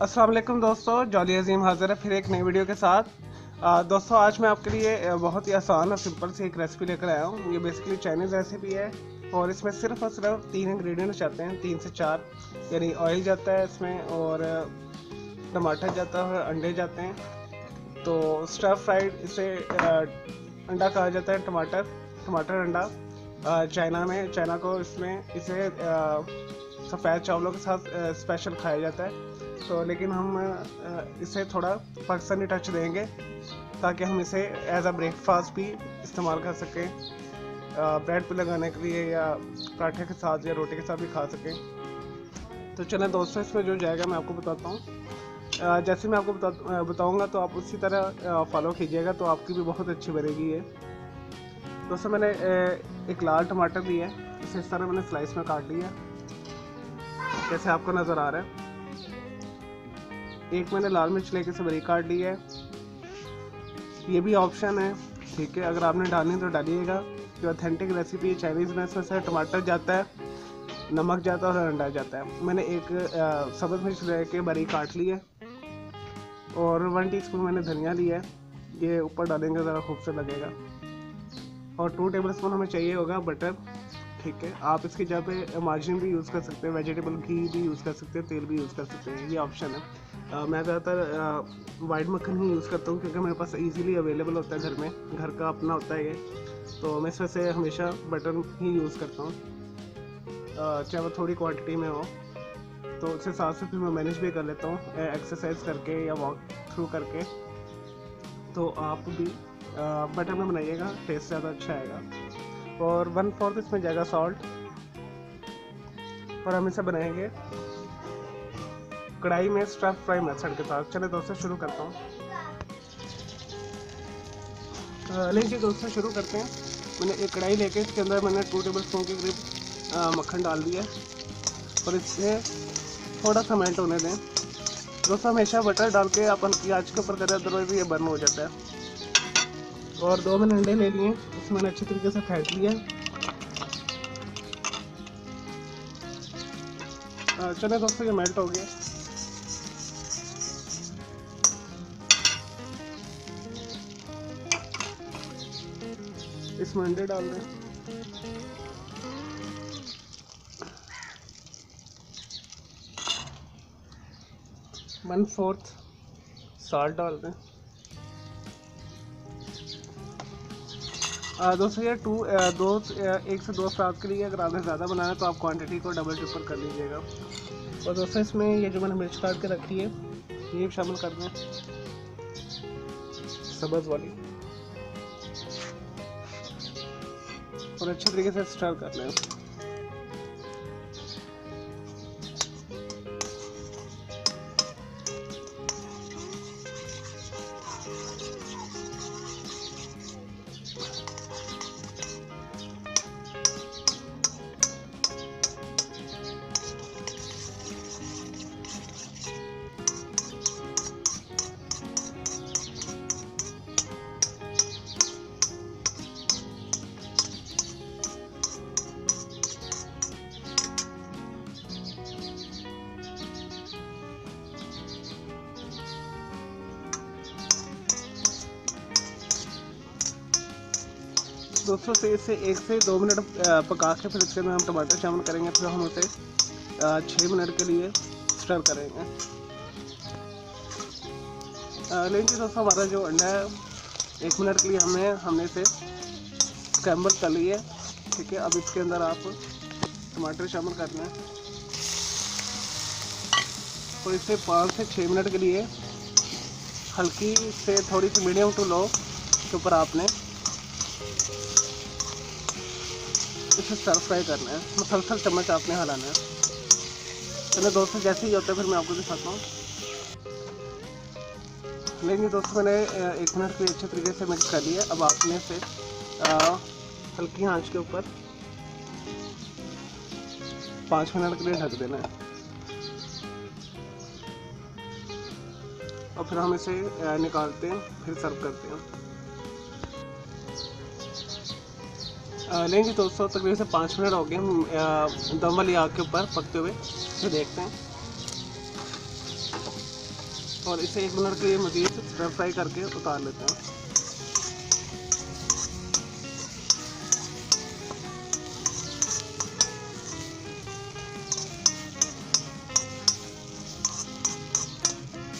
अस्सलाम वालेकुम दोस्तों, जॉली अजीम हाज़िर है फिर एक नई वीडियो के साथ। दोस्तों आज मैं आपके लिए बहुत ही आसान और सिंपल सी एक रेसिपी लेकर आया हूँ। ये बेसिकली चाइनीज़ रेसिपी है और इसमें सिर्फ और सिर्फ 3 इंग्रेडिएंट्स जाते हैं, 3 से 4, यानी ऑयल जाता है इसमें और टमाटर जाता है और अंडे जाते हैं। तो स्टर फ्राइड इसे अंडा कहा जाता है, टमाटर अंडा। चाइना को इसे सफ़ेद चावलों के साथ स्पेशल खाया जाता है। तो लेकिन हम इसे थोड़ा पाकिस्तानी टच देंगे ताकि हम इसे एज अ ब्रेकफास्ट भी इस्तेमाल कर सकें, ब्रेड पे लगाने के लिए या पराठे के साथ या रोटी के साथ भी खा सकें। तो चलें दोस्तों, इसमें जो जाएगा मैं आपको बताता हूँ। जैसे मैं आपको बताऊँगा तो आप उसी तरह फॉलो कीजिएगा, तो आपकी भी बहुत अच्छी बनेगी ये। दोस्तों मैंने एक लाल टमाटर लिया है, इसे इस तरह मैंने स्लाइस में काट लिया जैसे आपको नज़र आ रहा है। एक मैंने लाल मिर्च लेके इसे बारीक काट लिया है। ये भी ऑप्शन है, ठीक है, अगर आपने डालनी तो डालिएगा। जो ऑथेंटिक रेसिपी है चाइनीज़ में, इसमें से टमाटर जाता है, नमक जाता है और अंडा जाता है। मैंने एक सब्ज़ मिर्च लेके बारीक काट ली है और 1 टीस्पून मैंने धनिया लिया है, ये ऊपर डालेंगे ज़रा खूबसूरत लगेगा। और 2 टेबलस्पून हमें चाहिए होगा बटर, ठीक है। आप इसकी जगह पे मार्जिन भी यूज़ कर सकते हैं, वेजिटेबल घी भी यूज़ कर सकते हैं, तेल भी यूज़ कर सकते हैं, ये ऑप्शन है। मैं ज़्यादातर वाइट मक्खन ही यूज़ करता हूँ क्योंकि मेरे पास इजीली अवेलेबल होता है, घर का अपना होता है ये। तो मैं इसमें से हमेशा बटर ही यूज़ करता हूँ, चाहे वो थोड़ी क्वांटिटी में हो। तो उसके साथ साथ फिर मैं मैनेज भी कर लेता हूँ एक्सरसाइज करके या वॉक थ्रू करके। तो आप भी बटर में बनाइएगा, टेस्ट ज़्यादा अच्छा आएगा। और 1/4 इसमें जाएगा सॉल्ट और हम इसे बनाएंगे कढ़ाई में स्टर फ्राई मेथड के साथ। चले दोस्तों शुरू करता हूँ। लीजिए दोस्तों शुरू करते हैं। मैंने एक कढ़ाई लेके इसके अंदर मैंने 2 टेबलस्पून के करीब मक्खन डाल दिया और इसे थोड़ा सा मेल्ट होने दें। दोस्तों हमेशा बटर डाल के आप हल्की आंच के ऊपर करें, अदरवाइज ये बर्न हो जाता है। और 2 मैंने अंडे ले लिए, इसमें मैंने अच्छी तरीके से फेंट लिया। चले दोस्तों ये मेल्ट हो गया। इसमें अंडे डाल दें, वन फोर्थ सॉल्ट डाल दें। दोस्तों ये 1 से 2 अफराद के लिए अगर आपने ज़्यादा बनाना है तो आप क्वांटिटी को डबल ट्रिपल कर लीजिएगा। और दोस्तों इसमें ये जो मैंने मिर्च काट के रखी है ये शामिल कर दें, सब्ज़ वाली, और अच्छे तरीके से स्टर कर लें। दोस्तों से इसे 1 से 2 मिनट पका के फिर इसके अंदर हम टमाटर शामिल करेंगे, फिर हम उसे 6 मिनट के लिए स्टर करेंगे। लेकिन दोस्तों हमारा जो अंडा है 1 मिनट के लिए हमने इसे स्क्रैम्बल कर लिया है, ठीक है। अब इसके अंदर आप टमाटर शामिल करना है और इसे 5 से 6 मिनट के लिए हल्की से थोड़ी सी मीडियम टू लो के ऊपर आपने इसे स्टर फ्राई करना है। मुसलसल चम्मच आपने हिलाना है। चलो दोस्तों जैसे ही होता है फिर मैं आपको दिखाता हूँ। लेकिन दोस्तों मैंने 1 मिनट के लिए अच्छे तरीके से मिक्स कर लिया। अब आपने इसे हल्की आंच के ऊपर 5 मिनट के लिए ढक देना है और फिर हम इसे निकालते हैं, फिर सर्व करते हैं। लेंगे दोस्तों तकरीबन से 5 मिनट हो गए हम दम वाली आग के ऊपर पकते हुए, इसे देखते हैं। और इसे 1 मिनट के लिए मज़ीद स्टर फ्राई करके उतार लेते हैं।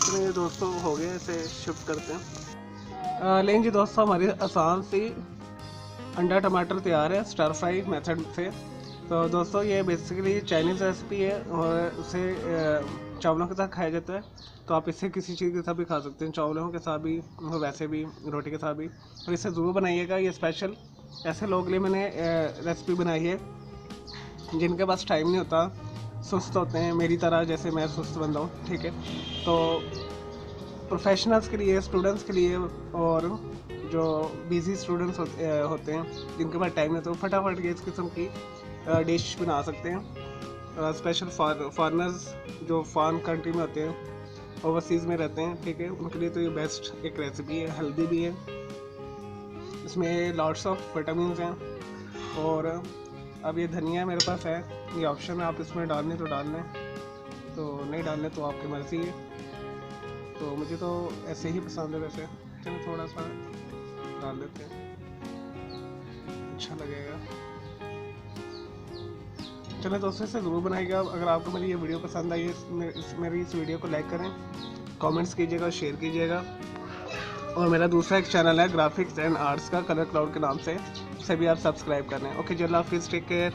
तो ये दोस्तों हो गया, इसे शिफ्ट करते हैं। लेकिन जी दोस्तों, हमारी आसान सी अंडा टमाटर तैयार है स्टर फ्राई मेथड से। तो दोस्तों ये बेसिकली चाइनीज़ रेसिपी है और उसे चावलों के साथ खाया जाता है। तो आप इसे किसी चीज़ के साथ भी खा सकते हैं, चावलों के साथ भी, वैसे भी, रोटी के साथ भी। और इसे ज़रूर बनाइएगा, ये स्पेशल ऐसे लोगों के लिए मैंने रेसिपी बनाई है जिनके पास टाइम नहीं होता, सुस्त होते हैं मेरी तरह, जैसे मैं सुस्त बंदा हूँ, ठीक है। तो प्रोफेशनल्स के लिए, स्टूडेंट्स के लिए, और जो बिजी स्टूडेंट्स होते हैं जिनके पास टाइम है, तो फटाफट ये इस किस्म की डिश बना सकते हैं। स्पेशल फॉरनर्स जो फॉरेन कंट्री में होते हैं, ओवरसीज़ में रहते हैं, ठीक है, उनके लिए तो ये बेस्ट एक रेसिपी है, हेल्दी भी है, इसमें लॉट्स ऑफ विटामिन हैं। और अब ये धनिया मेरे पास है, ये ऑप्शन है, आप इसमें डालने तो डाल लें, तो नहीं डालने तो आपकी मर्ज़ी है। तो मुझे तो ऐसे ही पसंद है, वैसे चलो थोड़ा सा डाल देते हैं, अच्छा लगेगा। चलो दोस्तों, इसे ज़रूर बनाइएगा। अगर आपको मेरी ये वीडियो पसंद आई है, मेरी इस वीडियो को लाइक करें, कमेंट्स कीजिएगा और शेयर कीजिएगा। और मेरा दूसरा एक चैनल है ग्राफिक्स एंड आर्ट्स का, कलर क्लाउड के नाम से, उसे भी आप सब्सक्राइब कर लें। ओके जी, अल्लाह हाफिज़, टेक केयर।